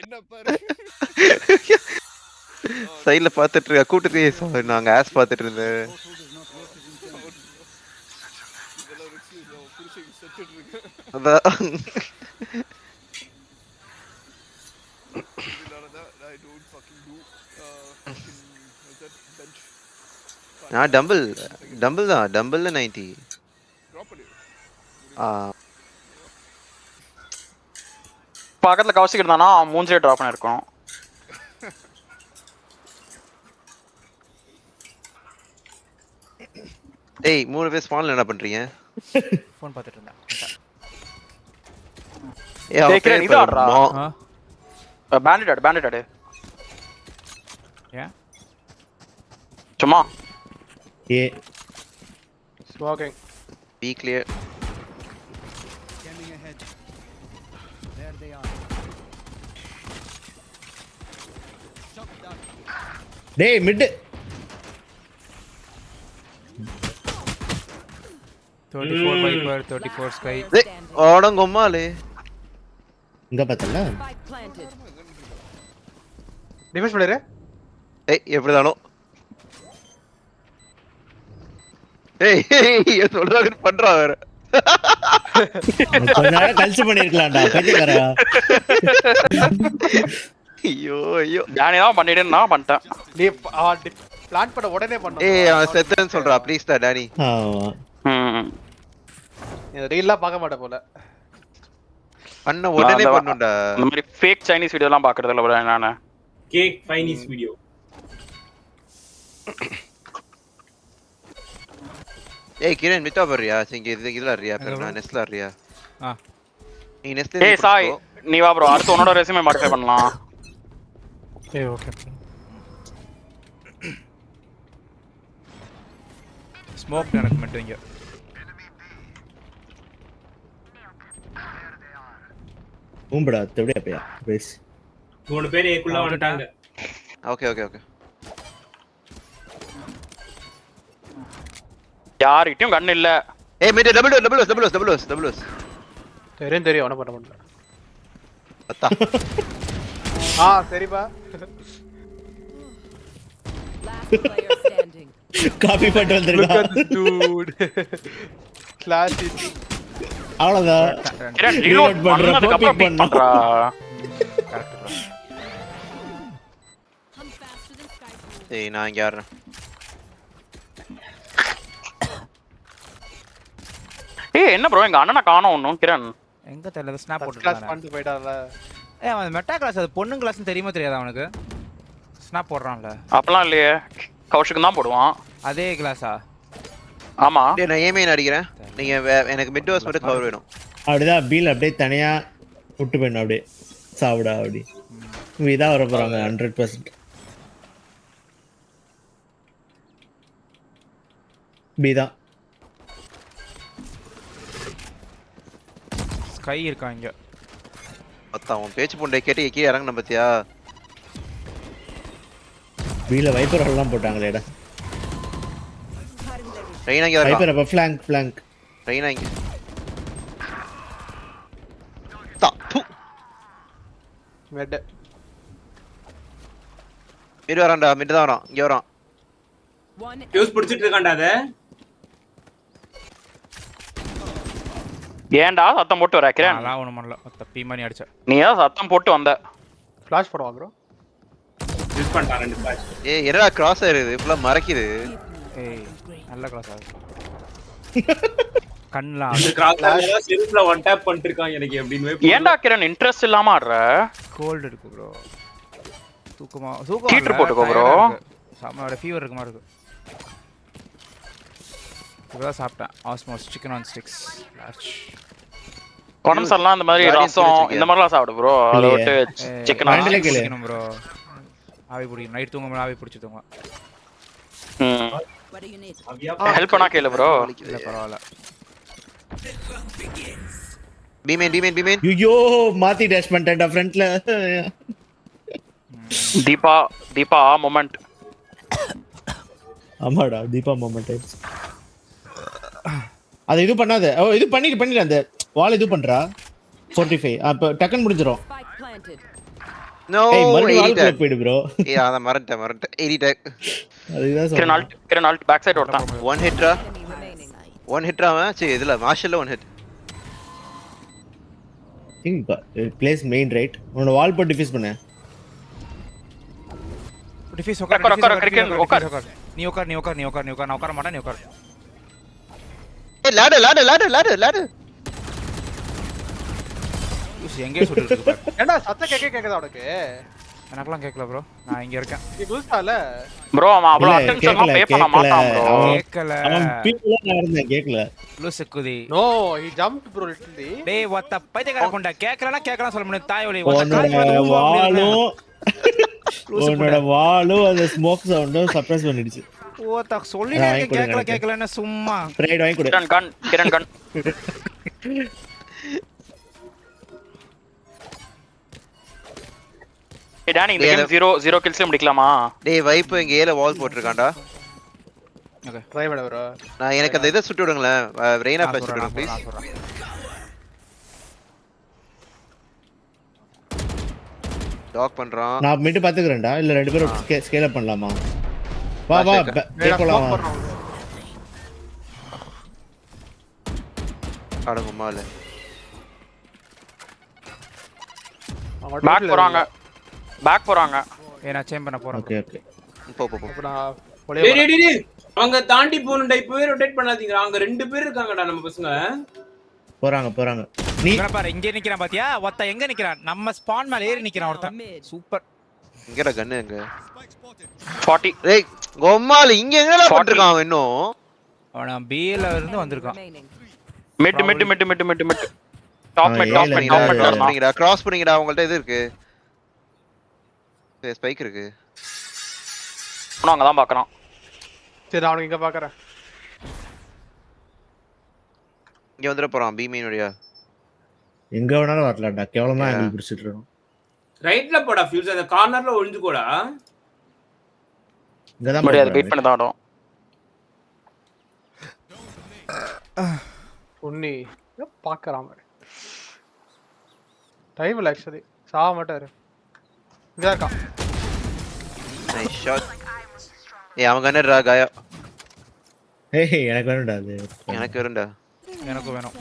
என்ன பாரு சைடுல பாத்துட்டு இருக்க கூட்டத்தையே நாங்க ஆஸ் பாத்துட்டு இருந்தேன். இதெல்லாம் ஒரு எக்ஸ்கியூஸ் நான் புருஷன் செத்துட்டு இருக்கேன் அதான் இதனாலதான் I don't fucking do fucking what's that bench நான் டம்பிள் தான் டம்பிள்ல 90. drop பண்ணு பக்கத்துல கவசிக்கிட்டு இருந்தானா மூஞ்சே டிராப் பண்ணிருக்கோம். ஏய் 3 பேர் ஸ்பான்ல என்ன பண்றீங்க? ஃபோன் பார்த்துட்டு இருந்தேன். ஏய் அவன் கிரண் இது ஆடுறா. பேண்டிட் ஆடு. ஏன் சும்மா ஏ Smoking. B clear. டேய் மிட் 34 வைப்பர் 34 ஸ்கை. டேய் ஓடங்கம்மாலே இங்க பார்த்தல Spike planted. Defense player. ஏய் எப்படிதானோ ஏய் சொல்றாங்க பண்றா வேற. கொஞ்ச நேரம் கழிச்சு பண்ணிருக்கலாம்டா பைத்தியக்காரா. ஐயோ டேனி தான் பண்ணிட்டேன்னு நான் பண்ணிட்டேன். நீ பிளான் பண்ண உடனே பண்ணு. ஏய் அவன் செத்துன்னு சொல்றா ப்ளீஸ் டா டானி. ஆமா இந்த ரீல்லாம் பார்க்க மாட்டே போல. பண்ண உடனே பண்ணுடா. இந்த மாதிரி ஃபேக் சைனீஸ் வீடியோ எல்லாம் பாக்குறது இல்ல bro நானே. Cake Chinese video. ஏய் கிரண் மிட்டா வர்றியா? இங்க இதுல வர்றியா? நான் நெஸ்ட்ல வர்றியா? நீ நெஸ்ட்ல ஏய் சாய் நீ வா bro அடுத்து உன்னோட ரெஸ்யூமே மாடிஃபை பண்ணலாம். ஏய் ஓகே. ஸ்மோக் எனக்கு மட்டும் இங்க. ஊம்படா தெவடியா பையா பேஸ். 3 பேர் ஏக்குள்ள வந்துட்டாங்க. ஓகே. யார்கிட்டயும் கன் இல்ல. ஏய் மிட் டபுள்ஸ். தெரியும் அவன பண்ண முடியல. அத்தா சரிப்பா. Last player standing. காப்பி பண்ணிட்டு வந்திருக்கா. Dude. Class it. அவ்வளவுதான். கிரண் ரீலோட் பண்ணதுக்கு அப்புறம் பிக் பண்றா. Correct bro. I'm faster than Sky. ஏய் நான் இங்க யாரேன்? ஏய் என்ன ப்ரோ எங்க அண்ணனை காணோம் ஒண்ணும் கிரண். எங்க தெரியல ஸ்னாப் கிளாஸ் போட்டுட்டானே. பண்ணிட்டு போய்டான்ல. ஏய் அவன் மெட்டா கிளாஸ் அது பொண்ணுங்க கிளாஸ்னு தெரியுமா தெரியாதா அவனுக்கு? ஸ்னாப் போடுறான்ல. அப்பலாம் இல்லையே கௌஷிக் தான் போடுவான். அதே கிளாஸா? ஆமா டேய் நான் ஏமே அடிக்கிறேன். நீங்க எனக்கு மிட் வாஸ் மட்டும் கவர் வேணும். அப்படிதான் பீல் அப்படியே தனியா விட்டு போயிடணும் அப்படியே சாப்பிடா அப்படி. இதான் வர போறாங்க 100%. பீதான் ஸ்கை இருக்கா இங்க. அத்தா உன் பேச்சு பொண்டை கேட்டு கீழே இறங்கணும் பாத்தியா? பீல வைப்பர் எல்லாம் போட்டாங்களேடா. ரெய்னா இங்க வரா. வைப்பர் அப்ப ஃப்ளாங்க். ரெய்னா இங்க. தா து. மெட். மிட் வரான்டா மிட் தான் வரான். இங்க வரான். One. ஃபியூஸ் பிடிச்சிட்டு இருக்கான்டா அத. ஏன்டா சத்தம் போட்டு வர கிரண்? நான் ஒண்ணும் பண்ணல. தப்பி மணி அடிச்ச. நீ ஏன் சத்தம் போட்டு வந்த? ஃபிளாஷ் போடுவா ப்ரோ. யூஸ் பண்ணிட்டான் 2 ஃபிளாஷ். ஏய் என்னடா கிராஸ் ஆயிருது ஃபுல்லா மறைக்குது. ஏய் நல்ல கிளாஸ் ஆகுது. கண்ணலாம் இந்த கிராஸ்ல செல்ஃப்ல ஒன் டேப் பண்ணிட்டு இருக்கான் எனக்கு எப்படின்னு. ஏன்டா கிரண் இன்ட்ரஸ்ட் இல்லாம ஆடுற? கோல்ட் இருக்கு ப்ரோ. தூக்கமா ஹீட்டர் போட்டுக்கோ bro. சாமோட ஃபீவர் இருக்கு மாதிரி இருக்கு. இப்பதான் சாப்பிட்டேன் ஆஸ்மோஸ் சிக்கன் ஆன் ஸ்டிக்ஸ் லார்ஜ். கொனம்ஸ்லாம் அந்த மாதிரி ரசம் இந்த மாதிரிலாம் சாப்பிடு ப்ரோ. அத விட்டு சிக்கன் ஆன் ஸ்டிக்ஸ் ப்ரோ. ஆவி பிடிக்கும் நைட் தூங்கும்போது ஆவி பிடிச்சி தூங்குவேன். What do you need? Help பண்ணா கேளு ப்ரோ. இல்ல பரவாயில்ல. பீமேன். ஐயோ மாத்தி டேஷ் பண்ணிட்டேன்டா ஃப்ரண்ட்ல. தீபா மொமெண்ட். ஆமாடா தீபா மொமெண்ட் ஆயிடுச்சு. அது இது பண்ணாத. ஓ இது பண்ணிடு அந்த வால் இது பண்றா 45 அப்ப டக்கன் முடிஞ்சிரும். Spike planted. No, ஏய் மறுபடியும் வால்குள்ள 80 போயிடு ப்ரோ. ஏய் அத மறந்துட்டேன் 80 அதுதான் கிரண் சொல்றேன். Alt Kiran alt back side ஓட்டான். one hitrா Enemy remaining. one hitrா அவன் சீ இதுல மார்ஷல்ல one hit think place main right. உன்னோட வால் போட்டு டிஃப்யூஸ் பண்ணு. டிஃபீஸ் உட்கார், உட்கார் உட்கார், உட்கார் கிரிக்கெட் உட்கார். நீ உட்கார் நான் உட்கார மாட்டேன் நீ உட்கார். ஏய் ladder யூஸ் எங்கே சுட்டுட்டு இருக்கு பாரு. ஏன்டா சத்தம் கேக்குதா உனக்கு? எனக்குலாம் கேட்கல ப்ரோ, நான் இங்க இருக்கேன். நீ குதிச்சால? ப்ரோ அவன் அவ்வளவு இல்ல, அட்டென்ஷன்லாம் பே கேக்கல, பண்ண மாட்டான் ப்ரோ. கேட்கல அவன் பீப்புளா நான் இருந்தேன் கேக்கல. லூசு குதி. No, he jumped bro literally. டேய் ஒத்த பைத்தியக்கார கொண்டா கேட்கலாம் சொல்ல முடியும் தாய் ஒலி. உன்னோட வாலும் அந்த ஸ்மோக் சவுண்டும் சப்ரஸ் பண்ணிடுச்சு. ஓத்த சொல்லிட்டே கேட்கலன்னு சும்மா. ஸ்ப்ரேட் வாங்கி கொடு. கிரண் கன். ஏய் டானி இந்த கேம் 0 கில்ஸ்ல முடிக்கலாமா? டேய் வைப் இங்க ஏல வால் போட்டுருக்கான்டா. ஓகே ட்ரை பண்ணு bro. நான் எனக்கு அந்த இத சுட்டு விடுங்களே ரெய்னா ஃபிளாஷ் சுட்டு ப்ளீஸ். டாக் பண்றான். நான் மிட் பாத்துக்கறேன்டா இல்ல ரெண்டு பேரும் ஸ்கேல் அப் பண்ணலாமா? வா பேக்கோலாம் வா. அடங்குமால பேக் போறாங்க. ஏய் நான் சேம் பண்ண போறேன். ஓகே போ இப்ப நான் டேய் டேய் டேய் அவங்க தாண்டி போணும்டா. இப்பவே ரொட்டேட் பண்ணாதீங்க. அங்க ரெண்டு பேர் இருக்காங்கடா நம்ம பசங்க. போறாங்க. நீ இங்க பாரு இங்க நிக்கிறான் பாத்தியா? ஒத்த எங்க நிக்கிறான்? நம்ம ஸ்பான் மேல ஏறி நிக்கிறான் ஒருத்தன். சூப்பர். இங்கடா கன்னு எங்க 40. டேய் கோமால இங்க எங்கடா போட்டுருக்கான் அவன் இன்னும்? அவன் பில இருந்து வந்திருக்கான். Remaining. மிட். டாப் மிட் பண்ணீங்கடா கிராஸ் பண்ணீங்கடா. உங்கள்ட்ட இது இருக்கு. ஸ்பைக் இருக்கு. நான் அங்க தான் பார்க்கறோம். சரி நான் இங்க பார்க்கறேன். இங்க வந்துற போறான் பி மெயின் வழியா. எங்க வேணாலும் வரலாம்டா. கேவலமா ஆங்கிள் பிடிச்சிட்டு இருக்கோம். ரைட்ல போடா ஃபியூஸ் அந்த கார்னர்ல ஒளிஞ்சுக்கோடா. இங்க தான் முடியாது வெயிட் பண்ணி தான் ஆடும். உன்னி பார்க்கறான் மாதிரி. டைம் இல்ல ஆக்சுவலி. சாவ மாட்டாரு. இங்க இருக்கா. Nice shot. ஏய் அவன் கன்னடா காயா. ஏய் எனக்கு வேணும்டா அது. எனக்கு வரும்டா. எனக்கு வேணும்.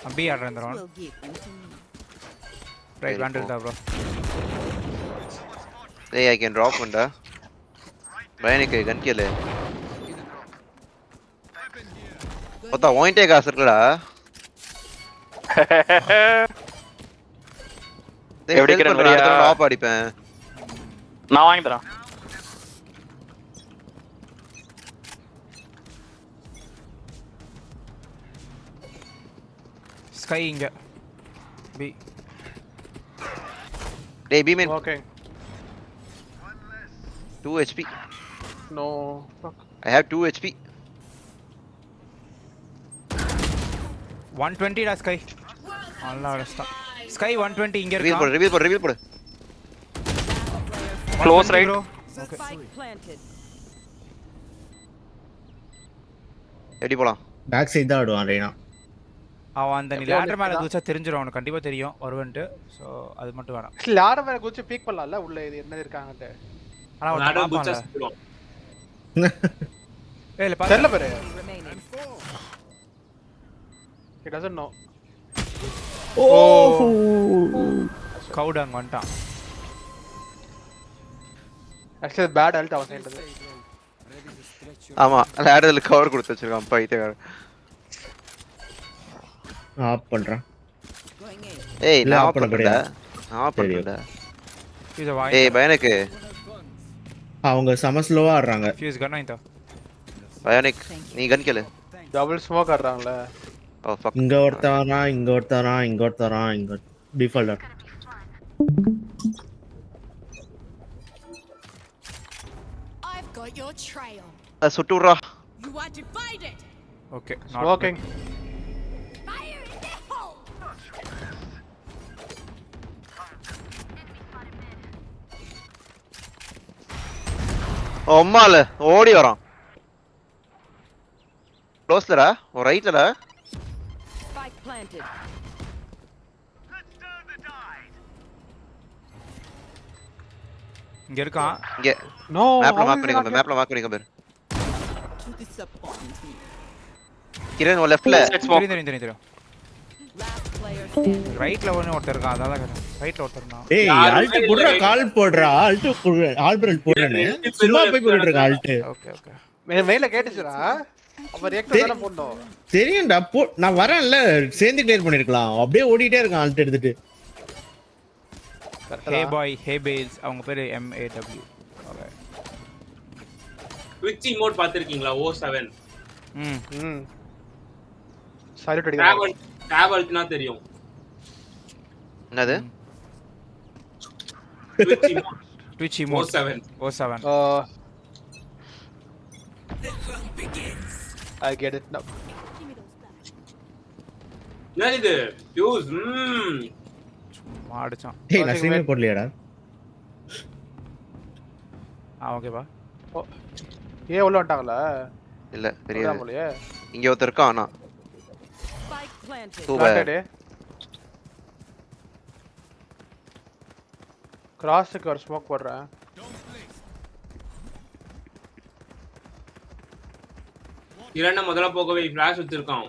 அம்பி ஆடுறேன் இந்த ரவுண்ட். ரைட் வாண்டட் தான் ப்ரோ. ஏய் ஐ கேன் டிராப் ஒன்டா. பயனுக்கு கன் கில். மொத்த ஒயின்டே காசு இருக்குடா. எப்படி கிரண் வரியா? டாப் அடிப்பேன். நான் வாங்கி தரேன். ஸ்கை இங்க. பி. டேய் B main okay. 2 HP. No. I have 2 HP. 120 டா ஸ்கை. நல்லா அடிச்சான். ஸ்கை 120 இங்க ரிவீல் இருக்கா? போடு. Close right. Spike planted. எடி போலாம். பேக் சைடு தான் ஆடுவான் ரெய்னா. அவன் அந்த நீ லேடர் மேல குதிச்சா தெரிஞ்சிரும் அவனுக்கு கண்டிப்பா தெரியும் வருவன்ட்டு. சோ அது மட்டும் வேணாம். லாட மேல குச்சி பீக் பண்ணலாம்ல உள்ள இது என்ன இருக்காங்கன்னு. ஆனா அவன் நாடா பாப்பான்ல. புச்சஸ் போடுவோம். ஏய் இல்ல தெரியல பாரு. பாரு. Remaining. He doesn't know. Cow dung வந்துட்டான். Actually bad health அவன் சைடுல. ஆமா லேடர்ல கவர் கொடுத்து வச்சிருக்கான் பைத்தியக்காரன். ஆஃப் பண்றேன். ஏய் இல்ல, நான் off ஆஃப் பண்ண பண்ணடா. முடியாது. ஆஃப் பண்ணடா. ஃபியூஸ் வாங்கி. ஏய் பயனுக்கு அவங்க சம ஸ்லோவா ஆடுறாங்க. ஃபியூஸ் கன் வாங்கி தா. பயானிக் நீ கன் கில். டபுள் ஸ்மோக் ஆடுறாங்கல. Oh fuck. இங்க ஒருத்தவனா இங்க defaulter. I've got your trail. சுட்டுறா. You are divided. Okay. Smoking. Fire in the hole. அம்மால ஓடி வரான். க்ளோஸ்லடா. ஓ ரைட்லடா. Spike planted. இங்க இருக்கான். இங்க நோ மேப்ல மார்க் பண்ணிக்கோ பாரு. கிரண் லெஃப்ட்ல தெரியும். Last player standing. ரைட்ல ஒருத்தர் இருக்கான். அதான் ரைட்ல ஒருத்தர் இருந்தான். டேய் ஆல்ட் புடுறா கால் போடுறா ஆல்ட் புடு ஆல்பிரல் போடுறேன்னு சும்மா போய் போட்டுட்டு இருக்க ஆல்ட். Okay okay. மெயில கேட்டுச்சுடா. அப்ப ரியாக்ட் தான போடணும். தெரியும்டா நான் வரேன்ல சேர்ந்து கிளியர் பண்ணிருக்கலாம். அப்படியே ஓடிட்டே இருக்கான் ஆல்ட் எடுத்துட்டு. ஹே பாய் ஹே பேல்ஸ் அவங்க பேரு MAW. ஓகே. Twitch emote பாத்திருக்கீங்களா? O7. ம். சால்யூட் அடிங்க. tab அழுத்தினா தெரியும். என்னது? Twitch emote. O7. I get it now. என்ன இது? யூஸ் மாடுச்சான். டேய் நான் ஸ்ட்ரீமே போடலையாடா. ஓகேப்பா. ஏ உள்ள வந்துட்டாங்களா? இல்ல தெரியாது. போலயே. இங்க ஒருத்தர் இருக்கான் ஆனா. Spike planted. சூப்பர். கிராஸ்க்கு ஒரு ஸ்மோக் போடுறேன். இரண்ட முதல்ல போகவே ஃபிளாஷ் வச்சிருக்கான்.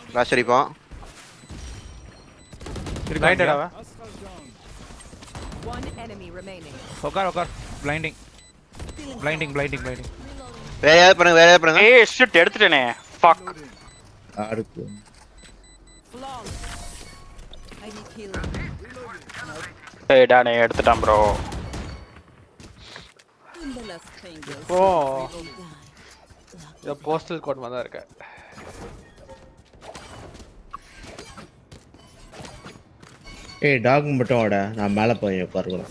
ஃபிளாஷ் அடிப்பான். ரைட்டடா. One enemy remaining. உட்கார். Blinding. வேற யாராவது பண்ணுங்க. ஏய் ஷிட் எடுத்துட்டேனே. ஃபக். ஆடுக்கு. Flawless. I need healing. ஏய் டானே எடுத்துட்டான் bro. ஓ. இது போஸ்டல் கோட் மாதிரி இருக்கு. ஏய் டாக் மட்டும் வாடா. நான் மேல போய் உட்காருறேன்.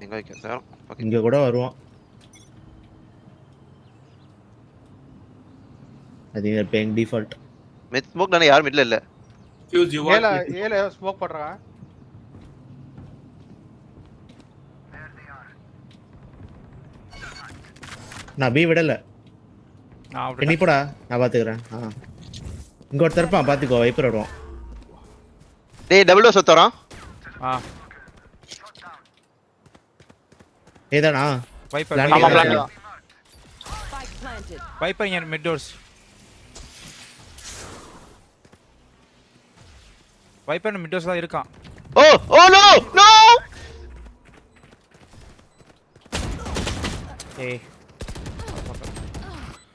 எங்க வைக்க சார்? இங்க கூட வருவான். அது இங்க பேங் டிஃபால்ட். மிட் ஸ்மோக் நானே யார் மிட்ல இல்ல. ஃபியூஸ் யூ ஏல ஸ்மோக் பண்றாங்க. நான் பி விடல. நீ போடா நான் பாத்துக்கறேன். இங்க ஒருத்தர் இருப்பான் பாத்துக்கோ வைப்பர் வருவான். டேய் டபுள் டோஸ் ஒருத்தரான். ஏதானா வைப்பர். ஆமா பிளான். Spike planted. வைப்பர் இங்க mid doors. Viper mid doors தான் இருக்கான். Oh no. ஏய்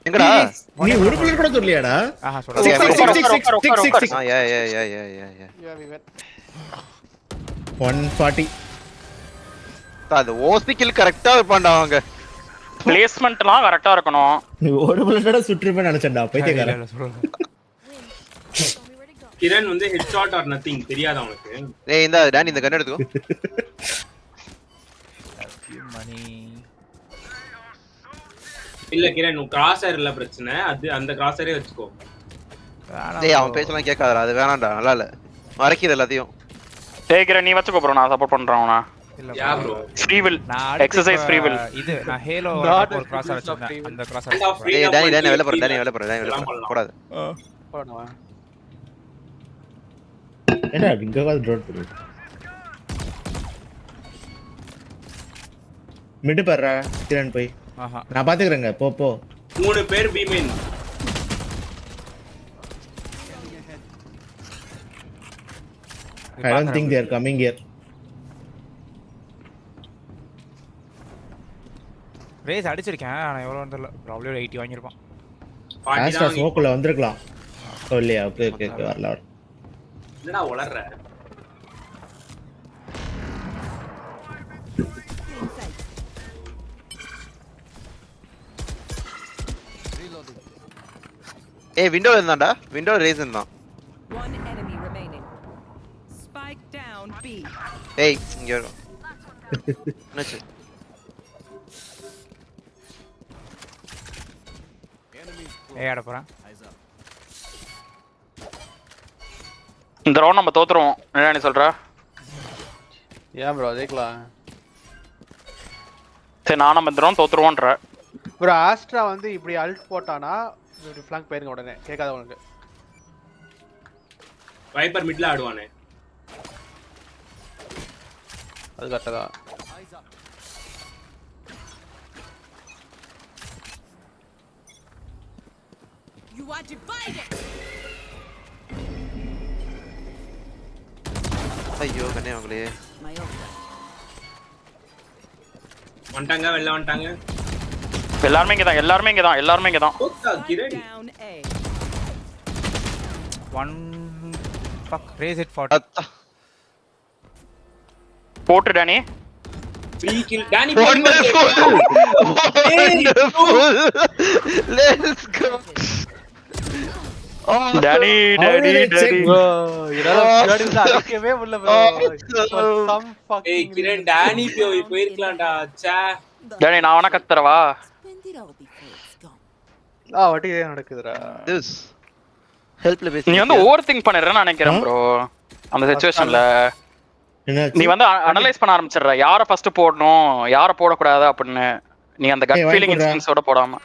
எங்கடா? நீ ஒரு பிளேயர் கூட சொல்லலையாடா? சொல்றேன். யா Yeah, we went. 140. அது ஓசி கில் கரெக்ட்டா வைப்பான்டா அவங்க. பிளேஸ்மென்ட்லாம் கரெக்ட்டா இருக்கணும். நீ ஒரு பிளேயரோட சுற்றுமே நினைச்சடா பைத்தியக்காரன். கிரண் வந்து ஹெட்ஷாட் ஆர் நதிங் தெரியாதா உங்களுக்கு? டேய் இந்த டானி இந்த கன் எடுத்துக்கோ. மணி. இல்ல கிரண் கிராஸர் இல்ல பிரச்சனை. அது அந்த கிராஸரே வச்சுக்கோ. டேய் அவன் பேச்சலாம் கேட்காதடா. அது வேணாம்டா. நல்லா இல்ல. மறக்கிது எல்லாத்தையும். டேய் கிரண் நீ வச்சுக்கோ bro. நான் சப்போர்ட் பண்றேன் அவன. யா bro. Free will. Exercise free will. இது நான் ஹேலோ ஒரு கிராஸ் வச்சிருந்தேன். அந்த கிராஸ். டேய் டானி வெளிய போற. போடாத. போடுவா. ஏடா இங்க வாது ட்ரோட் போடு. மிட் பர்றா கிரண் போய். நான் பாத்துக்கறேங்க போ. 3 பேர் B main. I don't think they are coming here. ரேஸ் அடிச்சிருக்கேன். நான் எவ்வளவு தெரியல. probably 80 வாங்கிருப்பான். ஆஸ்ட்ரா ஸ்மோக்ல வந்திருக்கலாம். இல்லையா? ஓகே வரல. என்னடா உளறற? ஏய் விண்டோல இருந்தான்டா. விண்டோ ரேஸ் இருந்தான். One enemy remaining. Spike down B. ஏய் இங்க வா. என்னாச்சு? ஏய் ஆட போறேன். இந்த ரவுண்ட் நம்ம தோத்துறோம். என்ன நீ சொல்ற? ஏன் ப்ரோ ஜெயிக்கலாம் சரி நானும் வந்துடும் தோத்துருவோன்ற. ப்ரோ ஆஸ்ட்ரா வந்து இப்படி அல்ட் போட்டானா இப்படி ஃப்ளாங்க் போயிருங்க உடனே கேட்காத உனக்கு. வைப்பர் மிட்ல ஆடுவானே. அது கரெக்டாக தான். You are divided. ஐயோ கண்ணே அவங்களே. வந்துட்டாங்க வெளில வந்துட்டாங்க. எல்லாருமே இங்கதான் எல்லாருமே இங்கதான். Okay Kiran. Down A. One fuck raise it 40. போட்டு Danny. Free kill Danny Wonderful. Let's go. Danny. Bro இதெல்லாம் முன்னாடி வந்து அடிக்கவே முடியல ப்ரோ. சம் ஏய் ஃபக்கிங் கிரண் டானி போயிருக்கலாம்டா. ச்சே. டேனி நான் வேணா கத்துறவா. Spend it all before it's gone. வட்டி நடக்குதுடா. This helpல நீ பேசி. வந்து ஓவர் திங்க் பண்ணிடுறேன்னு நினைக்கிறேன் ப்ரோ. அந்த சிச்சுவேஷன்ல நீ வந்து அனலைஸ் பண்ண ஆரம்பிச்சிடுற யாரை ஃபர்ஸ்ட் போடணும் யாரை போடக்கூடாது அப்படின்னு. நீ அந்த கட் ஃபீலிங் இன்ஸ்டிங்ஸோட போடாம.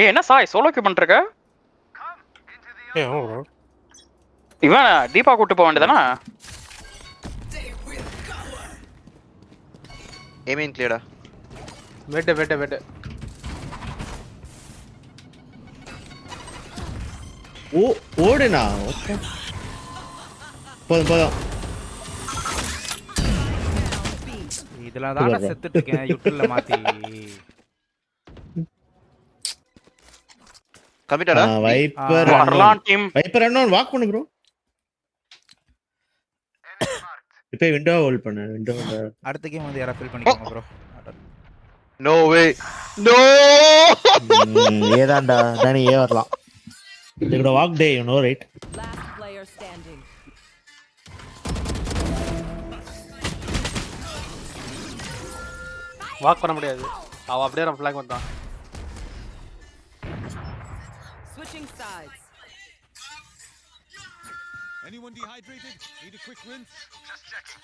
என்ன சாய் சோலோ கியூ பண்ணிருக்க? இவன் தீபா கூட்டு போக வேண்டியதானே? ஏமேன் கிளியரா. வெட்டு ஓடுனா ஓகே போதும் இதெல்லாம் தான செத்துட்டு இருக்கேன் யூட்டில்ல மாத்தி. கமிட்டடா. வைப்பர் வரலாம் டீம். வைப்பர் என்ன வாக் பண்ணு ப்ரோ. இப்போ விண்டோ ஹோல்ட் பண்ணு. விண்டோ அடுத்த கேம் வந்து யாரா ஃபில் பண்ணிக்கோங்க ப்ரோ. No way. நோ. ஏதாண்டா டானி ஏ வரலாம். இதோட walk day you know right. Last player standing. Walk பண்ண முடியாது. அவ அப்படியே நம்ம ஃப்ளாக் வந்தான். Switching sides. Anyone dehydrated? Need a quick rinse? Just checking.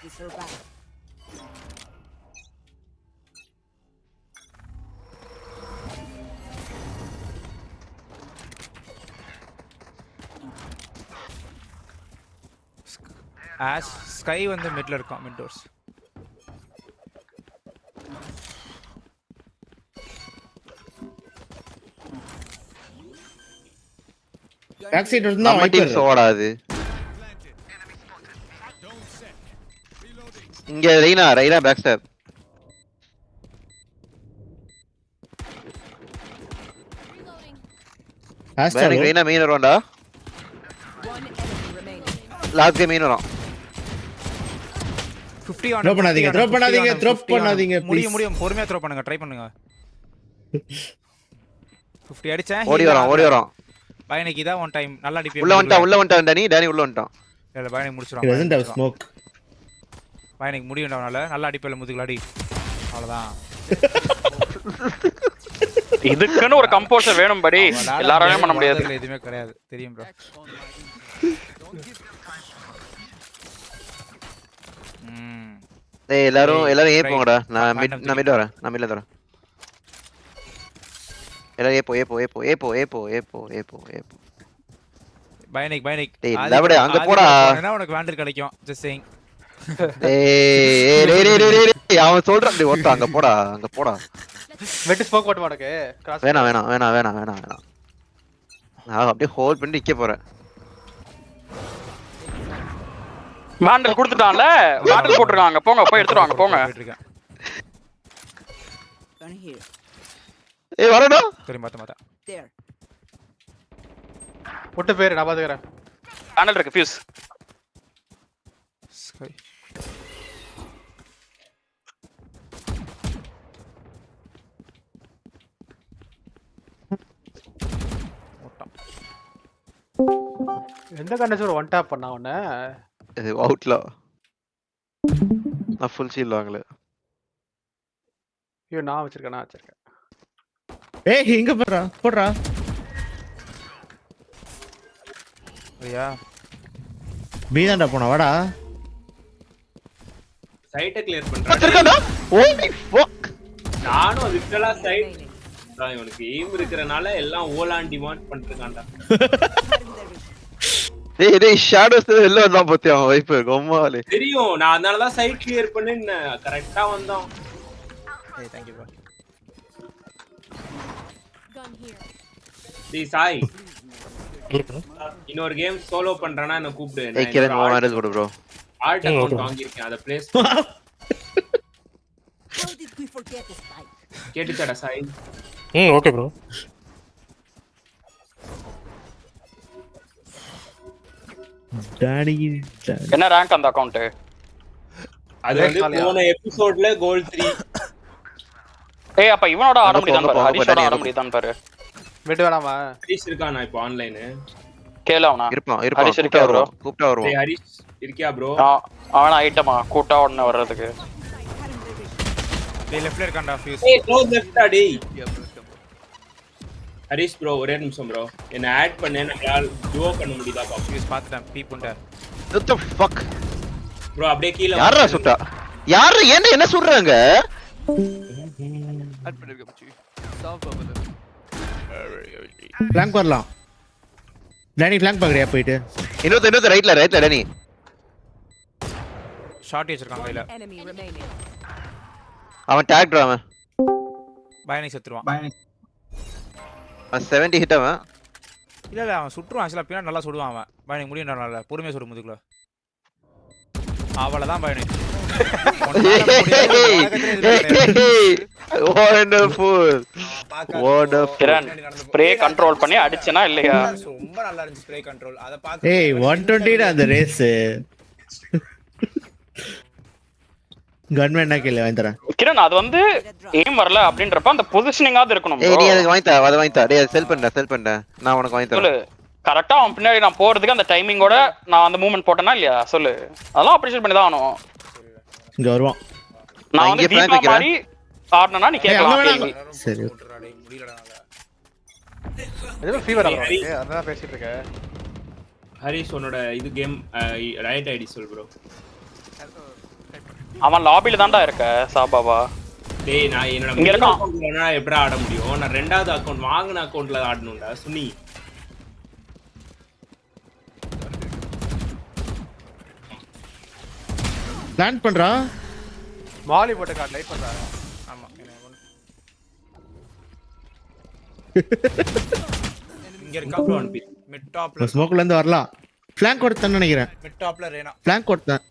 We survive. Ash sky வந்து மிட்ல இருக்கான் மிட் டோர்ஸ். பேக் சைடு இருந்தா நம்ம டீம் சோடாது. இங்க Raina back stop. Hostel Raina main வரண்டா. One enemy remaining. Last game main வரும். 50 on. த்ரோ பண்ணாதீங்க முடியும் பொறுமையா த்ரோ பண்ணுங்க ட்ரை பண்ணுங்க. 50 அடிச்சேன். ஓடி வரோம். பயனுக்கு இதான் ஒன் டைம் நல்லா அடிப்பேன். உள்ள வந்துட்டான் டானி உள்ள வந்துட்டான். இல்ல பயனுக்கு He முடிச்சிரோம். doesn't have smoke. பயனுக்கு முடியும்டா நல்லா அடிப்பேல முதுகுல அடி. அவ்வளவுதான். இதுக்குன்னு ஒரு கம்போசர் வேணும் படி. எல்லாராலையும் பண்ண முடியாது. எதுவுமே கிடையாது தெரியும் ப்ரோ. டேய் எல்லாரும் ஏ போங்கடா. நான் மிட் வரேன். நான் மிட்ல வரேன். எல்லாரும் ஏ போ. பயனிக் டேய் லவடே அங்க போடா. என்ன உனக்கு வாண்டர் கிடைக்கும் ஜஸ்ட் சேயிங். டேய் அவன் சொல்றான் டேய் ஓட்ட அங்க போடா. வெட்டு ஸ்மோக் போட்டு உனக்கு கிராஸ். வேணாம். நான் அப்படியே ஹோல்ட் பண்ணி நிக்க போறேன். வாண்டல் கொடுத்துட்டான்ல. வாண்டல் போட்டுருக்காங்க. போங்க போய் எடுத்துட்டு வாங்க போங்க. Here. ஏய் வரடா. There. விட்டு பேரு நான் பாத்துக்கறேன். பேனல் இருக்கு ஃபியூஸ். Sky. எந்த கண்டிஷன் ஒன் டாப் பண்ணா உன்ன? இது அவுட்லா. நான் ஃபுல் ஷீல்ட் வாங்கல. ஐயோ நான் வச்சிருக்கேன். ஏய் எங்க போடுறா ஐயா பி தான்டா போனா வாடா. சைட்டை கிளியர் பண்றேன். இருக்கடா. Oh my fuck. நானும் லிட்டரலா சைட் இவனுக்கு எய்ம் இருக்கறனால எல்லாம் ஓலான் டிமாண்ட் பண்ணிருக்கான்டா. டேய் ஷேடோஸ் எல்லாம் தான் பத்தி அவன் வைப் கொம்மாலே. தெரியும் நான் அதனால தான் சைட் கிளியர் பண்ணேன்னு கரெக்ட்டா வந்தோம். ஏய் thank you bro. Gun here. டேய் சாய் இன்னொரு கேம் சோலோ பண்றேனா என்ன கூப்பிடு. ஏய் கிரண் ஓனரஸ் கொடு bro. ஆல்ட் அக்கவுண்ட் வாங்கிருக்கேன் அத place. How did we forget this fight? கேட்டிச்சடா சாய்? Okay bro. டாடி என்ன ரேங்க் அந்த அக்கவுண்ட்? அது வந்து போன எபிசோட்ல கோல் 3. ஏய் அப்ப இவனோட ஆட முடியுதான் பாரு. ஹரிஷோட ஆட முடியுதான் பாரு. வெட் வேணாமா? ஹரிஷ் இருக்கானா இப்போ ஆன்லைன்? கேள அவனா. இருப்பான் ஹரிஷ் இருக்கா bro? கூப்பிட்டா வருவான். டேய் ஹரிஷ் இருக்கியா bro? அவன ஐட்டமா கூட்டா உடனே வர்றதுக்கு. டேய் லெஃப்ட்ல இருக்கான்டா ஃபியூஸ். ஏய் க்ளோஸ் லெஃப்ட் அடி. ஹரிஷ் bro ஒரே நிமிஷம் bro. என்ன ஆட் பண்ணு நம்மளால டுவோ பண்ண முடியுதா பாப்போம். ஃபியூஸ் பாத்துட்டேன் பீ புண்டா. What the fuck? bro அப்படியே கீழ யாரா சுட்டா? யாரு என்ன சுடுறாங்க? ஆட் பண்ணிருக்க மச்சி. சாவ் பாபல. ஃப்ளாங்க் வரலாம். டானி ஃப்ளாங்க் பாக்குறியா போயிட்டு? இன்னொரு ரைட்ல டானி. ஷாட் வச்சிருக்கான் கையில. Enemy remaining. அவன் டாக் டிராமா. பயணி செத்துருவான். அவன் 70 ஹிட் அவன். இல்ல அவன் சுட்டுருவான். ஆக்சுவலா பின்னாடி நல்லா சுடுவான் அவன். பயணி முடியும் நல்லா பொறுமையா சுடு முதுகுல. அவளதான் பயணி. Wonderful. கிரண் ஸ்ப்ரே கண்ட்ரோல் பண்ணி அடிச்சனா இல்லையா? ரொம்ப நல்லா இருந்துச்சு ஸ்ப்ரே கண்ட்ரோல். அத பாத்து ஏய் 120 டா அந்த ரேஸ். கன்மேன் என்ன கேளு வாங்கி தரேன். கிரண் அது வந்து எய்ம் வரல அப்படின்றப்ப அந்த பொசிஷனிங்காவது இருக்கணும் bro. ஏய் நீ அதுக்கு வாங்கி தா. டேய் செல் பண்றேன். நான் உனக்கு வாங்கி தரேன். கரெக்ட்டா அவன் பின்னாடி நான் போறதுக்கு அந்த டைமிங்கோட நான் அந்த மூவ்மென்ட் போட்டேனா இல்லையா சொல்லு. அதெல்லாம் அப்ரிஷியேட் பண்ணி தான் ஆகணும். இங்க வருவான். நான் வந்து தீபா மாதிரி ஆடுனா நீ கேட்கலாம் கேள்வி. சரி முடியலடா. ஏதோ ஃபீவர் ஆகுது. அதான் பேசிட்டு இருக்க. ஹரிஷ் உன்னோட இது கேம் ரைட் ஐடி சொல் bro. அவன் லாபில தான்டா இருக்க சாபாபா. டேய் நான் என்னோட இங்க இருக்கான். அக்கவுண்ட்ல எப்படி ஆட முடியும்? நான் ரெண்டாவது அக்கவுண்ட் வாங்குன அக்கவுண்ட்ல ஆடணும்டா சுனி. பிளான் பண்றா. மாலி போட்ட கார்டு லைட் பண்றா. ஆமா. இங்க இருக்கா bro அனுப்பி. மிட் டாப்ல. ஸ்மோக்ல இருந்து வரலாம். ஃப்ளாங்க் கொடுத்தேன்னு நினைக்கிறேன். மிட் டாப்ல ரேனா. ஃப்ளாங்க் கொடுத்தேன்.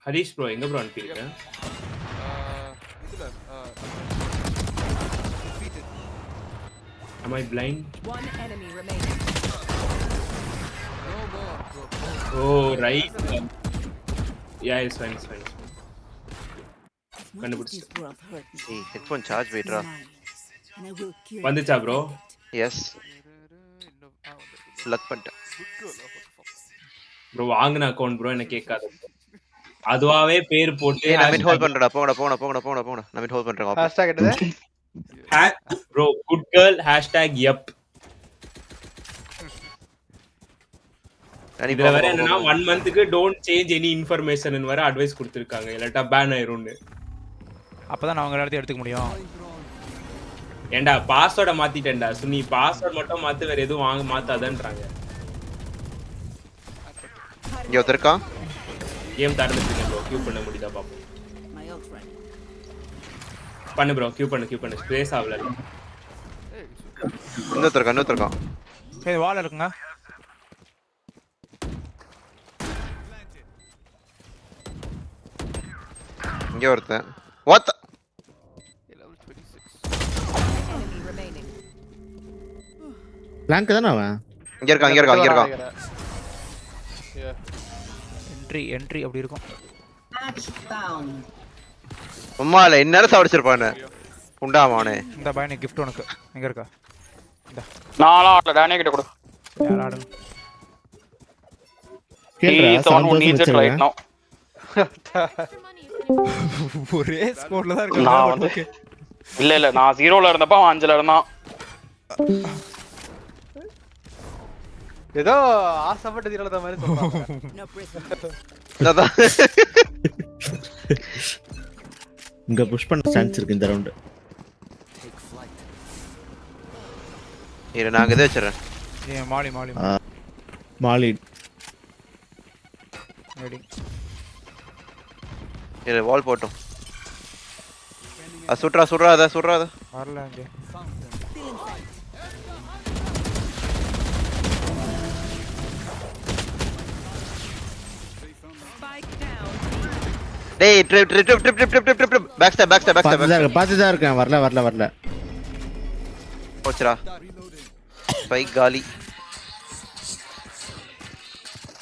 ஹரிஷ் ப்ரோ எங்க ப்ரோ அனுப்பிருக்க? இதுல Am I blind? One enemy remaining. Oh right. Yeah, it's fine. This world hurt me. ஏய் ஹெட்போன் சார்ஜ் வெயிட்ரா. And I will cure வந்துச்சா ப்ரோ? எஸ் லக் பண்ணிட்டேன். ப்ரோ வாங்குன அக்கவுண்ட் ப்ரோ என்ன கேட்காத. அதுவாவே பேர் போட்டு நான் மிட் ஹோல்ட் பண்றடா. போங்கடா. நான் மிட் ஹோல்ட் பண்றேன். ஹேஷ்டேக் என்னது? Bro good girl #yup. இதுல வேற என்னன்னா 1 மந்த்க்கு டோன்ட் சேஞ்ச் எனி இன்ஃபர்மேஷன் ன்னு வேற அட்வைஸ் கொடுத்திருக்காங்க. இல்லட்டா பேன் ஆயிரும்னு. அப்பதான் நான் அவங்க எல்லாத்தையும் எடுத்துக்க முடியும். ஏண்டா பாஸ்வேர்டை மாத்திட்டேன்டா சுனி. பாஸ்வேர்ட் மட்டும் மாத்து வேற எதுவும் மாத்தாதன்றாங்க. இங்க ஒருத்தருக்கான். கேம் திறந்துட்டு இருக்கேன் ப்ரோ. கியூ பண்ண முடியுதா பாப்போம். my ult ready. பண்ணு ப்ரோ. கியூ பண்ணு. ஸ்பேஸ் ஆவல. இன்னொருத்தருக்கான். சரி வால் இருக்குங்க. இங்க ஒருத்தன். What the? Enemy remaining. Blank தானே அவன்? இங்க இருக்கான். என்ட்ரி அப்படி இருக்கும். சும்மா இல்ல இந்நேரம் சாவடிச்சிருப்பானே உண்டாமா அவனே. இந்த பையனே கிஃப்ட் உனக்கு. எங்க இருக்கா? இந்த நாளா ஆட்ல டேனே கிட்ட கொடு. யார் ஆடு? கேளுடா, someone who needs it right now. ஒரே ஸ்கோர்ல தான் இருக்கு. நான் வந்து இல்ல நான் 0ல இருந்தப்ப அவன் 5ல இருந்தான். ஏதோ ஆசைப்பட்டு தீரலத மாதிரி சொல்றாங்க. No prison. அதான் இங்க புஷ் பண்ண சான்ஸ் இருக்கு இந்த ரவுண்ட். இரு நான் இதை வச்சிரேன். ஏ மாலி மாலி ரெடி. இரு வால் போட்டும். சுட்றா அத. வரல அங்க. Spike down. டேய் ட்ரிப் பேக் ஸ்டெப் பாத்து தான் இருக்கேன். வரல. போச்சுடா. ஸ்பைக் காலி.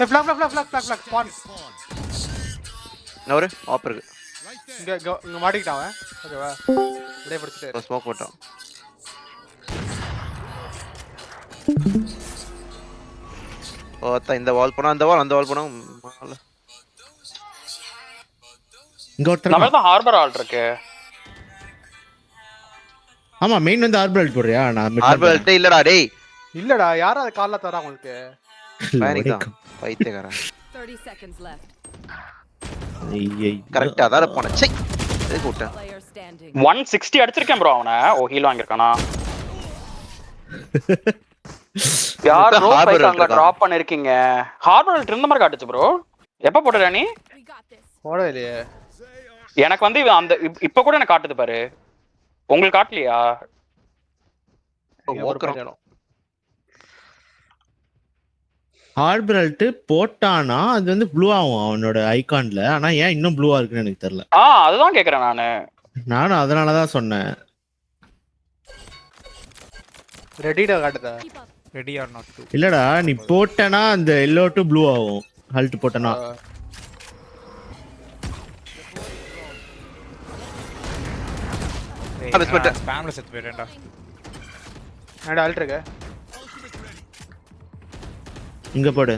Flag span. நவரு ஆப் இருக்கு. இங்க மாட்டிக்கிட்டான் அவன். ஓகேவா? அப்படியே பிடிச்சிட்டு. ஸ்மோக் போட்டான். இந்த வால் போனா அந்த வால் போனா இங்க ஒருத்தர். நம்ம தான் ஹார்பர் ஆல்ட் இருக்கு. ஆமா மெயின் வந்து ஆர்பிரல் போறியா? நான் ஆர்பிரல் இல்லடா டேய். இல்லடா யாரா அது கால்ல தரா உங்களுக்கு? பேனிக் தான். பைத்தியக்காரன். 30 seconds left. கரெக்ட்டா தான் போனே. சை. இது கூட்ட. Player standing. 160 அடிச்சிருக்கேன் bro அவனை. ஓ ஹீல் வாங்கிருக்கானா? யார் ப்ரோ பைக் அங்க டிராப் பண்ணிருக்கீங்க? ஹார்பர் இருந்த மாதிரி காட்டுச்சு ப்ரோ. எப்ப போட்டடா நீ? போடவே இல்லையே. எனக்கு வந்து அந்த இப்ப கூட எனக்கு காட்டுது பாரு. உங்களுக்கு காட்டலையா? ஆர்பிரல்ட் போட்டானா அது வந்து ப்ளூ ஆகும் அவனோட ஐகான்ல. ஆனா ஏன் இன்னும் ப்ளூவா இருக்குன்னு எனக்கு தெரியல. அதுதான் கேக்குறேன் நானும் அதனாலதான் சொன்னேன். ரெடிடா காட்டுதா? ரெடி ஆர் நாட் டு. இல்லடா நீ போட்டனா அந்த எல்லோ டு ப்ளூ ஆகும். ஹல்ட் போட்டனா. ஸ்பாம்ல செட் போறேன்டா. நான் ஆல்ட் இருக்கு. இங்க போடு.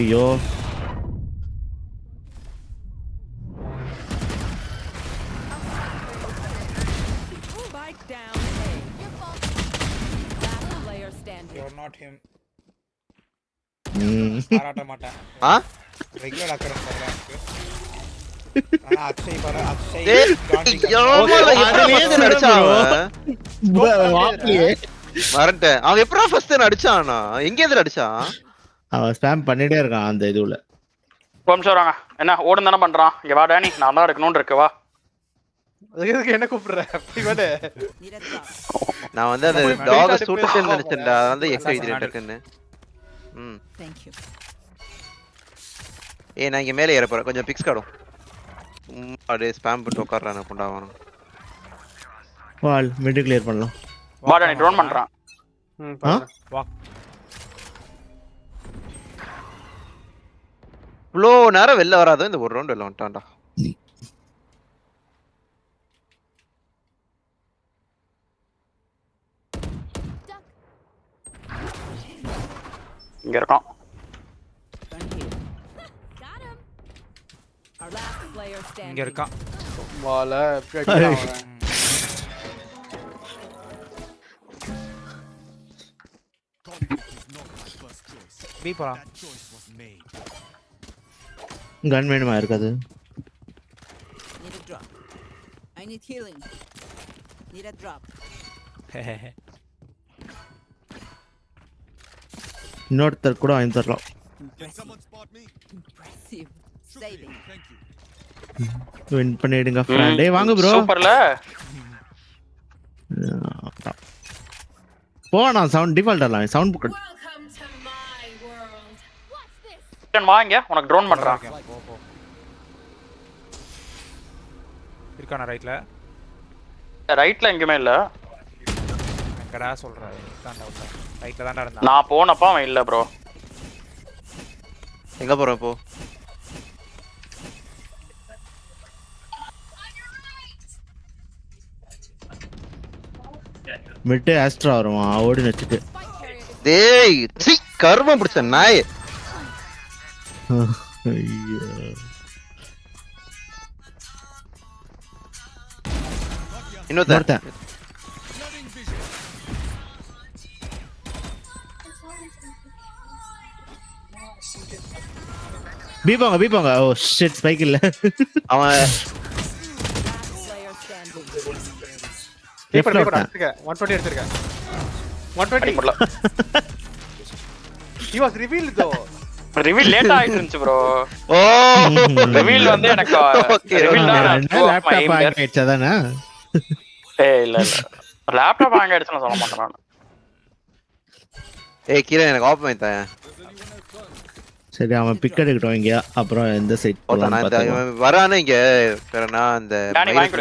ஐயோ Spike down A. Last player standing. You're not him. பாராட்ட மாட்டேன். ரெகுலர் அக்கறன் பண்றாங்க. ஆனா அக்ஷய் பாரு அக்ஷய் அதுலயே அடிச்சான் மறந்துட்டேன். அவன் எப்படா ஃபர்ஸ்ட் அடிச்சானா? எங்க இருந்து அடிச்சான்? அவன் ஸ்பாம் பண்ணிட்டே இருக்கான் அந்த இதுல. வராங்க. என்ன ஓடும் தானே பண்றான். இங்க வா டேனி நான் தான் இருக்கணும்னு இருக்கு வா. அதுக்கு என்ன கூப்பிடுற? இவனே நான் வந்து அந்த டாக சூட்டே நினைச்சேன்டா. அத வந்து எக்ஸ் எழுதிட்டேன் டக்குன்னு. Thank you. நான் இங்க மேலே ஏற போறேன். கொஞ்சம் பிக்ஸ் காடும். அப்படியே ஸ்பாம் போட்டு உட்கார்றானே புண்டாவானு. வால் மிட் கிளியர் பண்ணலாம். வா டேனி ட்ரோன் பண்றான். வா. இவ்ளோ நேரம் வெளில வராத இந்த ஒரு ரவுண்ட் வெளில வந்துட்டான்டா. இங்க இருக்கான். Our last player standing. இங்க இருக்கான். வால அடிச்சான். பி போலாம். கன் வேணுமா இருக்காது? Need a drop. I need healing. Need a drop. இன்னொருத்தர் கூட வாங்கி தரலாம். Impressive. Saving. வின் பண்ணிடுங்க ஃப்ரெண்ட். டேய் வாங்க ப்ரோ. சூப்பர்ல. போனா சவுண்ட் டிஃபால்ட் ஆலாம். சவுண்ட் புக். வாங்க உனக்கு ட்ரோன் பண்றான். இருக்கானா ரைட்ல? ரைட்ல எங்கேயுமே இல்ல. எங்கடா சொல்ற? தாண்டா உள்ள. ரைட்ல தான்டா இருந்தான். நான் போனப்ப அவன் இல்ல ப்ரோ. எங்க போறோம் இப்போ? மிட்டு ஆஸ்ட்ரா வருவான் ஓடி வச்சுட்டு. டேய் சீ கர்மம் பிடிச்ச நாய். ஐயோ இன்னொருத்தன் பீப்பாங்க ஓ ஷிட் ஸ்பைக் இல்ல. அவன் கீப்பர் எடுத்துக்க 120 எடுத்துக்க 120 முடியல. he was revealed though. Reveal late ஆயிட்டு இருந்துச்சு ப்ரோ. ஓ ரிவீல் வந்து எனக்கு ரிவீல் தான் லேப்டாப் ஆயிடுச்சு அதானே. இல்ல லேப்டாப் ஹேங் ஆயிடுச்சுன்னு சொல்ல மாட்டேன் நான். ஏய் கிரண் எனக்கு ஆஃப் பண்ணி தாயேன். சரி அவன் பிக் எடுக்கட்டும் இங்க அப்புறம் எந்த சைட் போலாம் வரானே இங்க வேறனா அந்த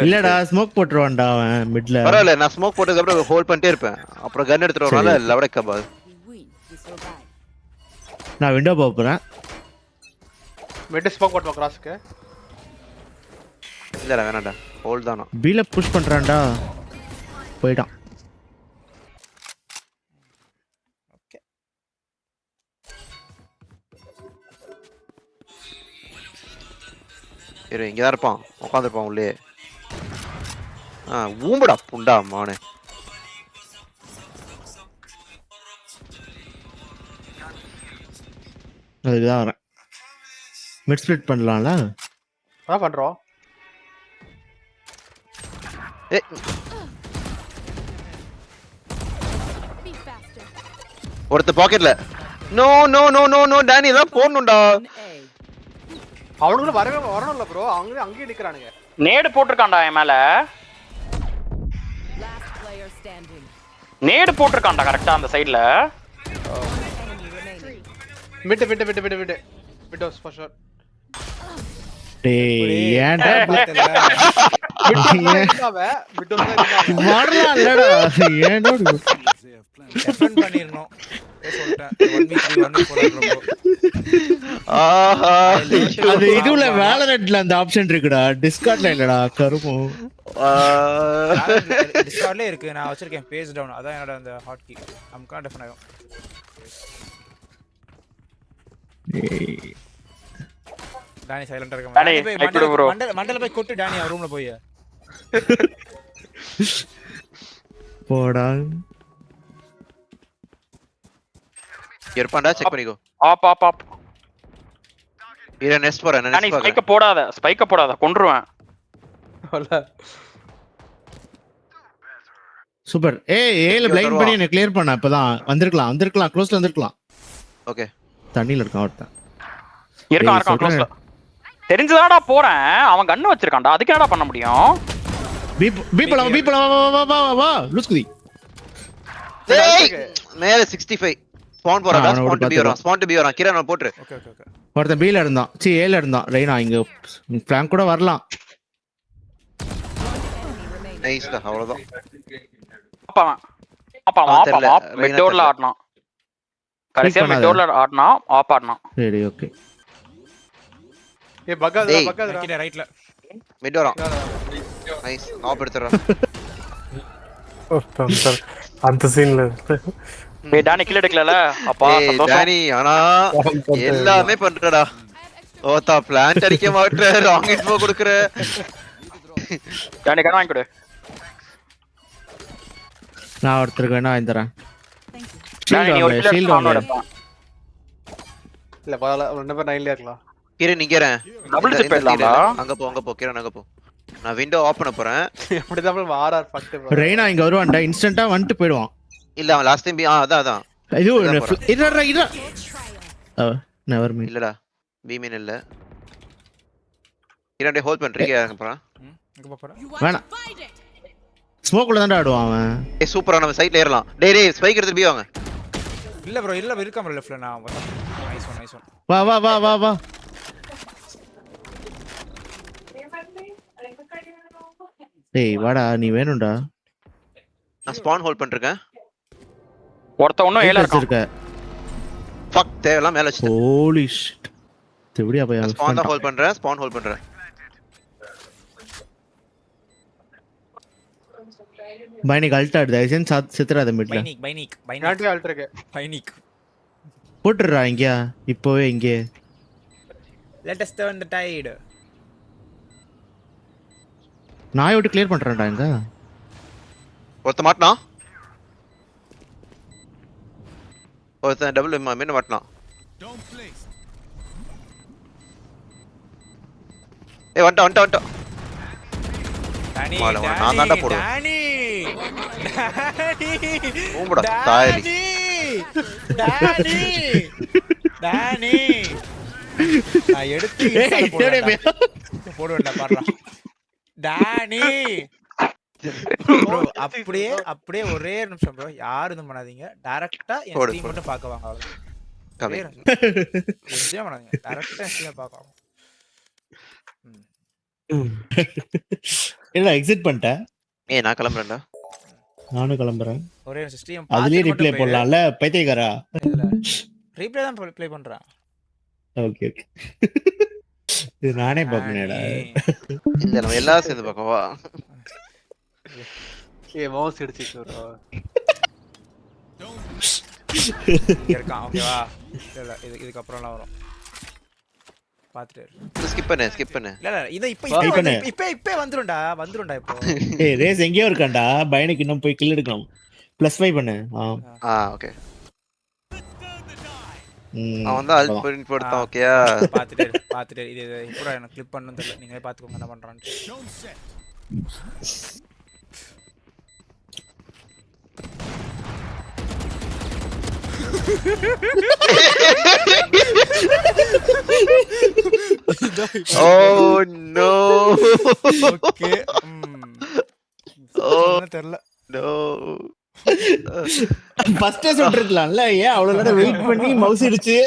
இல்லடா ஸ்மோக் போட்டுருவான்டா அவன் மிட்ல. பரவாயில்ல நான் ஸ்மோக் போட்டதுக்கு அப்புறம் ஹோல்ட் பண்ணிட்டே இருப்பேன். அப்புறம் கன் எடுத்துட்டு வரனால லவடக்க பால். நான் விண்டோ போறேன். மிட் ஸ்மோக் போட்டு கிராஸ்க்கு. இல்லடா வேணாம்டா ஹோல்ட் தானா. பீல புஷ் பண்றான்டா. போய்டான். ஓகே. இரு இங்க தான் இருப்பான். உட்கார்ந்திருப்பான் உள்ளே. ஊம்படா புண்டா மானே. அதுதான் வரேன். மிட் ஸ்ப்ளிட் பண்ணலாம்ல? பண்றோம். ஒருத்த பாக்கெட்ல. No no no no no Danny தான் போணும்டா. அவனுக்கு வரணும்ல ப்ரோ. அவங்க அங்கேயே நிக்கறானுங்க. நேடு போட்டுருக்கான்டா என் மேல. நேடு போட்டுருக்கான்டா கரெக்டா அந்த சைடுல. Mid Windows for sure. டேய் ஏன்டா விண்டோஸ் மாடலா இல்லடா ஏன்டா டிஃபெண்ட் பண்ணிரணும். சொல்லிட்டேன் 1v3 1v4 ஆஹா அது இதுல வேலரன்ட்ல அந்த ஆப்ஷன் இருக்குடா. டிஸ்கார்ட்ல இல்லடா கருமம். டிஸ்கார்ட்ல இருக்கு. நான் வச்சிருக்கேன் பேஜ் டவுன். அதான் என்னோட அந்த ஹாட் கீ. அம்கா டிஃபன் ஆகும். டானி சைலண்டா இருக்க. Danny like bro. மண்டல போய் கொட்டு டானி ரூம்ல போய். போடா. இருப்பான்டா செக் பண்ணிக்கோ. ஆப். இர நெக்ஸ்ட் போறேன். டானி ஸ்பைக்க போடாத கொன்றுவேன். சூப்பர். ஏல ப்ளைண்ட் பண்ணி என்ன கிளியர் பண்ண. அப்பதான் வந்திருக்கலாம் க்ளோஸ்ல வந்திருக்கலாம். ஓகே தண்ணில இருக்கான் ஒருத்தன். இருக்கான் க்ளோஸ்ல. தெரிஞ்சதாடா போறேன். அவன் கன் வச்சிருக்கான்டா. அதுக்கு என்னடா பண்ண முடியும்? பீப்பலாம் வா லூஸ்குதி. டேய் மேல 65 ஸ்பான் போறாடா. ஸ்பான் டு பி வரான். கிரண் போட்ரு. ஓகே. ஒருத்தன் பீல இருந்தான். ஏல இருந்தான். ரெய்னா இங்க ஃப்ளாங்க் கூட வரலாம். நைஸ் டா அவ்வளவுதான். அப்பா மிட்டோர்ல ஆடுனான். கடைசியா மிட்டோர்ல ஆடுனான். ஆப் ஆடுனான். சரி ஓகே. பக்காதடா ரைட்ல மிட் வரான். நைஸ் ஆப் எடுத்துறா. அந்த சீன்ல டானி கில் எடுக்கலல. அப்பா சந்தோஷம் டானி. ஆனா எல்லாமே பண்றடா. ஓதா பிளான்ட் அடிக்க மாட்டற. ராங் இன்ஃபோ கொடுக்கற. டானி கன் வாங்கி கொடு. நான் ஒருத்தருக்கு வேணா வாங்கிதறேன். டானி நீ ஒரு கில் வாங்கடா. இல்ல பரவாயில்ல. நம்பர் 9ல இருக்கலாம். கிரண் நிக்கறேன். டபுள் ஜெட் போடலாமா? அங்க போ கிரண் அங்க போ. நான் விண்டோ ஓபன் பண்ண போறேன். எப்படி தான் ஆர்ஆர் ஃபக்ட் ப்ரோ. ரெய்னா இங்க வருவான்டா. இன்ஸ்டன்ட்டா வந்துட்டு போய்டுவான். இல்ல அவன் லாஸ்ட் டைம் அதான் இது நெவர் மீ. இல்லடா பீமின் இல்ல. கிரண் ஹோல்ட் பண்றீங்க அப்புறம். எங்க போறேன்? வேணா. ஸ்மோக்ல தான் ஆடுவான் அவன். சூப்பரா நம்ம சைடுல ஏறலாம். டேய் ஸ்பைக் எடுத்து பீ வாங்க. இல்ல ப்ரோ இல்ல இருக்காம லெஃப்ட்ல நான் வரேன். Nice one. வா. டேய் வாடா நீ வேணும்டா. நான் ஸ்பான் ஹோல்ட் பண்ணிருக்கேன். ஒருத்த ஒன்னும் ஏல இருக்கான். இருக்க. ஃபக் தேவலாம் மேல வச்சிட்டேன். Holy shit. எப்படியா போய் ஸ்பான் தான் ஹோல்ட் பண்றேன். ஸ்பான் ஹோல்ட் பண்றேன். பைனிக் அல்ட் ஆடுது. ஐசன் செத்துறாத மிட்ல. நாட்டி ஆல்ட் இருக்கு. பைனிக் போட்டுறா இங்க இப்போவே இங்க. let us turn the tide. நான் விட்டு கிளியர் பண்றேன்டா இங்க. ஒருத்த மாட்டனா? ஒருத்த டபுள் மீன் மாட்டனா? ஏய் வந்துட்ட. டானி மால நான் தான்டா போடுவேன். ஓம்படா தாயலி. டானி நான் எடுத்து போடுவேன்டா பாருடா. டானி ப்ரோ அப்படியே ஒரே நிமிஷம் ப்ரோ, யாரும் இது பண்ணாதீங்க. டைரக்டா என் ஸ்ட்ரீம் மட்டும் பார்க்க வாங்க அவ்வளவுதான். கமே. என்ஜாய் பண்ணாதீங்க. டைரக்டா என் ஸ்ட்ரீம் பார்க்க வாங்க. இல்ல எக்ஸிட் பண்ணிட்டேன். ஏய் நான் கிளம்பறேன்டா. நானும் கிளம்பறேன். ஒரே ஸ்ட்ரீம் அதுலயே ரிப்ளை போடலாம்ல பைத்தியக்காரா. ரிப்ளை தான் ப்ளே பண்றேன். ஓகே இது நானே பாக்கணும்டா. இல்ல நம்ம எல்லாரும் சேர்ந்து பார்க்கவா? ஏய் மவுஸ் எடுத்துச்சு ப்ரோ. இருக்கான் ஓகேவா? இல்ல இதுக்கு அப்புறம்லாம் வரும். பாத்துட்டு ஸ்கிப் பண்ணு. இல்ல இது இப்ப வந்துரும்டா இப்போ. ஏய் ரேஸ் எங்கேயோ இருக்கான்டா. பைனிக் இன்னும் போய் கில் எடுக்கணும். +5 பண்ணு. ஓகே. அவன் தான் அல்ட் பாயிண்ட் போடுறான். ஓகேயா? பாத்துட்டு இது இப்போ எனக்கு கிளிப் பண்ணனும் தெரியல. நீங்களே பாத்துக்கோங்க என்ன பண்றான்னு. Oh no. ஓகே. தெரியல. No. ஃபர்ஸ்டே சொல்லிருக்கலாம்ல. ஏன் அவ்வளவு நேரம் வெயிட் பண்ணி மவுஸ் இடிச்சு